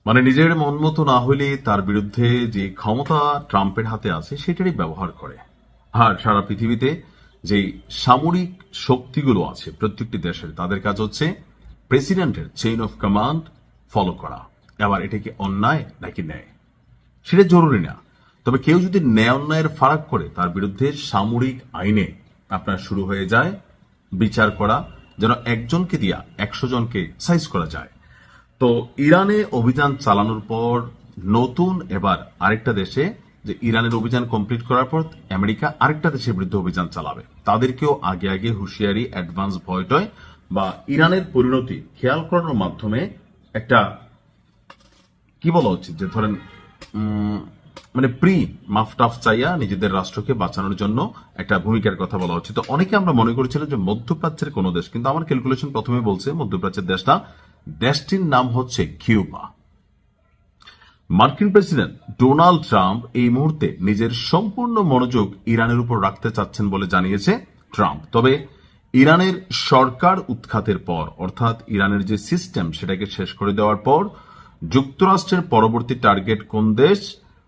মানে নিজের মন মতো না হলে তার বিরুদ্ধে যে ক্ষমতা ট্রাম্পের হাতে আছে সেটারই ব্যবহার করে। আর সারা পৃথিবীতে যে সামরিক শক্তিগুলো আছে প্রত্যেকটি দেশের, তাদের কাজ হচ্ছে প্রেসিডেন্টের চেইন অফ কমান্ড ফলো করা। এবার এটা কি অন্যায় নাকি ন্যায় সেটা জরুরি না, তবে কেউ যদি ন্যায় অন্যায়ের ফারাক করে তার বিরুদ্ধে সামরিক আইনে আপনার শুরু হয়ে যায় বিচার করা, যেন একজনকে দিয়া 100 জনকে সাইজ করা যায়। তো ইরানে অভিযান চালানোর পর নতুন এবার আরেকটা দেশে, যে ইরানের অভিযান কমপ্লিট করার পর আমেরিকা আরেকটা দেশের বিরুদ্ধে অভিযান চালাবে, তাদেরকেও আগে আগে হুঁশিয়ারি, অ্যাডভান্স ভয়টয় বা ইরানের পরিণতি খেয়াল করানোর মাধ্যমে একটা কি বলা উচিত, যে ধরেন মানে প্রি মাফটাফ চাইয়া নিজেদের রাষ্ট্রকে বাঁচানোর জন্য একটা ভূমিকার কথা বলা হচ্ছে। তো অনেকে আমরা মনে করেছিলাম যে মধ্যপ্রাচ্যের কোন দেশ, কিন্তু আমার ক্যালকুলেশন প্রথমে বলছে মধ্যপ্রাচ্যের দেশটা, দেশটির নাম হচ্ছে কিউবা। মার্কিন প্রেসিডেন্ট ডোনাল্ড ট্রাম্প এই মুহূর্তে নিজের সম্পূর্ণ মনোযোগ ইরানের উপর রাখতে চাচ্ছেন বলে জানিয়েছে ট্রাম্প। তবে ইরানের সরকার উৎখাতের পর, অর্থাৎ ইরানের যে সিস্টেম সেটাকে শেষ করে দেওয়ার পর যুক্তরাষ্ট্রের পরবর্তী টার্গেট কোন দেশ,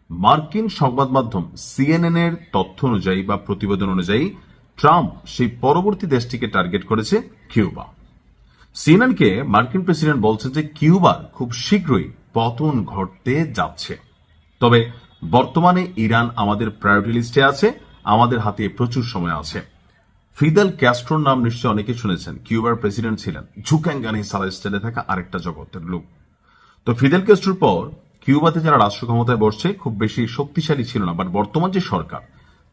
মার্কিন সংবাদ মাধ্যম সিএনএন এর তথ্য অনুযায়ী বা প্রতিবেদন অনুযায়ী ট্রাম্প সেই পরবর্তী দেশটিকে টার্গেট করেছে কিউবা। সিএনএনকে মার্কিন প্রেসিডেন্ট বলছে যে কিউবার খুব শীঘ্রই পতন ঘটতে যাচ্ছে। তবে বর্তমানে ইরান আমাদের প্রায়োরিটি লিস্টে আছে, আমাদের হাতে প্রচুর সময় আছে। ফিদেল ক্যাস্ট্রোর নাম নিশ্চয় অনেকে শুনেছেন, কিউবার প্রেসিডেন্ট ছিলেন ঝুকাঙ্গানি সালাস্টাইলে থাকা আরেকটা জগতের লোক। তো ফিদেল ক্যাস্ট্রোর পর কিউবাতে যারা রাষ্ট্র ক্ষমতায় বসছে খুব বেশি শক্তিশালী ছিল না, বাট বর্তমান যে সরকার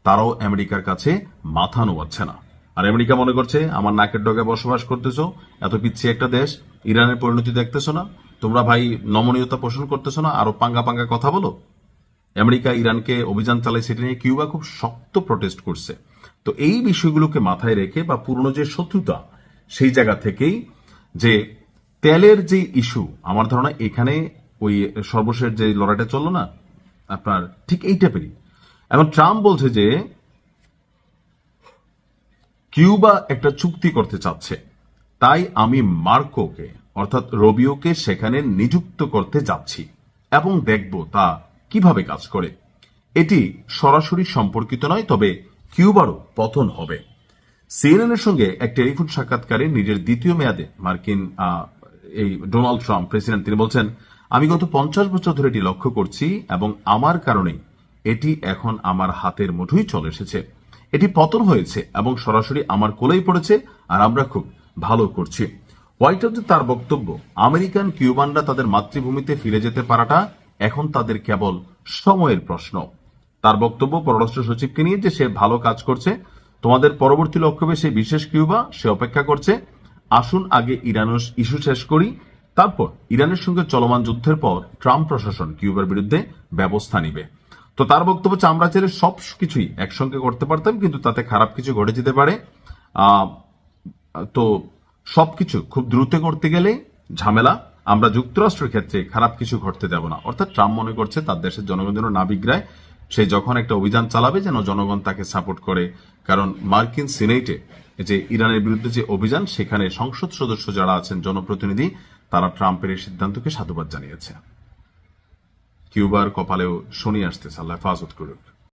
তারাও আমেরিকার কাছে মাথা নোয়াচ্ছে না। আর আমেরিকা মনে করছে আমার নাকের ডগায় বসবাস করতেছো, এত পিছিয়ে একটা দেশ, ইরানের পরিণতি দেখতেছো না, তোমরা ভাই নমনীয়তা পোষণ করতেছো না, আরো পাঙ্গা পাঙ্গা কথা বলো। আমেরিকা ইরানকে অভিযান চালায়, সেটা নিয়ে কিউবা খুব শক্ত প্রটেস্ট করছে। তো এই বিষয়গুলোকে মাথায় রেখে বা পুরনো যে শত্রুতা, সেই জায়গা থেকেই যে তেলের যে ইস্যু, আমার ধারণা এখানে ওই সর্বশেষ যে লড়াইটা চললো না আপনার, ঠিক এই টাইপেরই। এখন ট্রাম্প বলছে যে কিউবা একটা চুক্তি করতে চাচ্ছে, তাই আমি মার্কোকে অর্থাৎ রবিওকে সেখানে নিযুক্ত করতে যাচ্ছি এবং দেখব তা কিভাবে কাজ করে। এটি সরাসরি সম্পর্কিত নয়, তবে কিউবারও পতন হবে। সিএনএন এর সঙ্গে এক টেলিফোন সাক্ষাৎকারে নিজের দ্বিতীয় মেয়াদে মার্কিন এই ডোনাল্ড ট্রাম্প প্রেসিডেন্ট, তিনি বলছেন, আমি গত 50 বছর ধরে এটি লক্ষ্য করছি এবং আমার কারণেই এটি এখন আমার হাতের মুঠোয় চলে এসেছে। এটি পতন হয়েছে এবং সরাসরি আমার কোলেই পড়েছে, আর আমরা খুব ভালো করছি। হোয়াইট হাউসে তার বক্তব্য, আমেরিকান কিউবানরা তাদের মাতৃভূমিতে ফিরে যেতে পারাটা এখন তাদের কেবল সময়ের প্রশ্ন। তার বক্তব্য পররাষ্ট্র সচিবকে নিয়ে যে সে ভালো কাজ করছে, তোমাদের পরবর্তী লক্ষ্যে সেই বিশেষ কিউবা, সে অপেক্ষা করছে। আসুন আগে ইরানের ইস্যু শেষ করি, তারপর ইরানের সঙ্গে চলমান যুদ্ধের পর ট্রাম্প প্রশাসন কিউবার বিরুদ্ধে ব্যবস্থা নিবে। তো তার বক্তব্য হচ্ছে, আমরা চাইলে সব কিছুই একসঙ্গে করতে পারতাম, কিন্তু তাতে খারাপ কিছু ঘটে যেতে পারে। তো সবকিছু খুব দ্রুত করতে গেলে ঝামেলা, আমরা যুক্তরাষ্ট্রের ক্ষেত্রে খারাপ কিছু ঘটতে দেব না। অর্থাৎ ট্রাম্প মনে করছে তার দেশের জনগণ যেন না বিগ্রায়, সে যখন একটা অভিযান চালাবে যেন জনগণ তাকে সাপোর্ট করে। কারণ মার্কিন সিনেটে যে ইরানের বিরুদ্ধে যে অভিযান, সেখানে সংসদ সদস্য যারা আছেন, জনপ্রতিনিধি, তারা ট্রাম্পের এই সিদ্ধান্তকে সাধুবাদ জানিয়েছে। কিউবার কপালেও শনি আসতেছে, আল্লাহ হেফাজত করুক।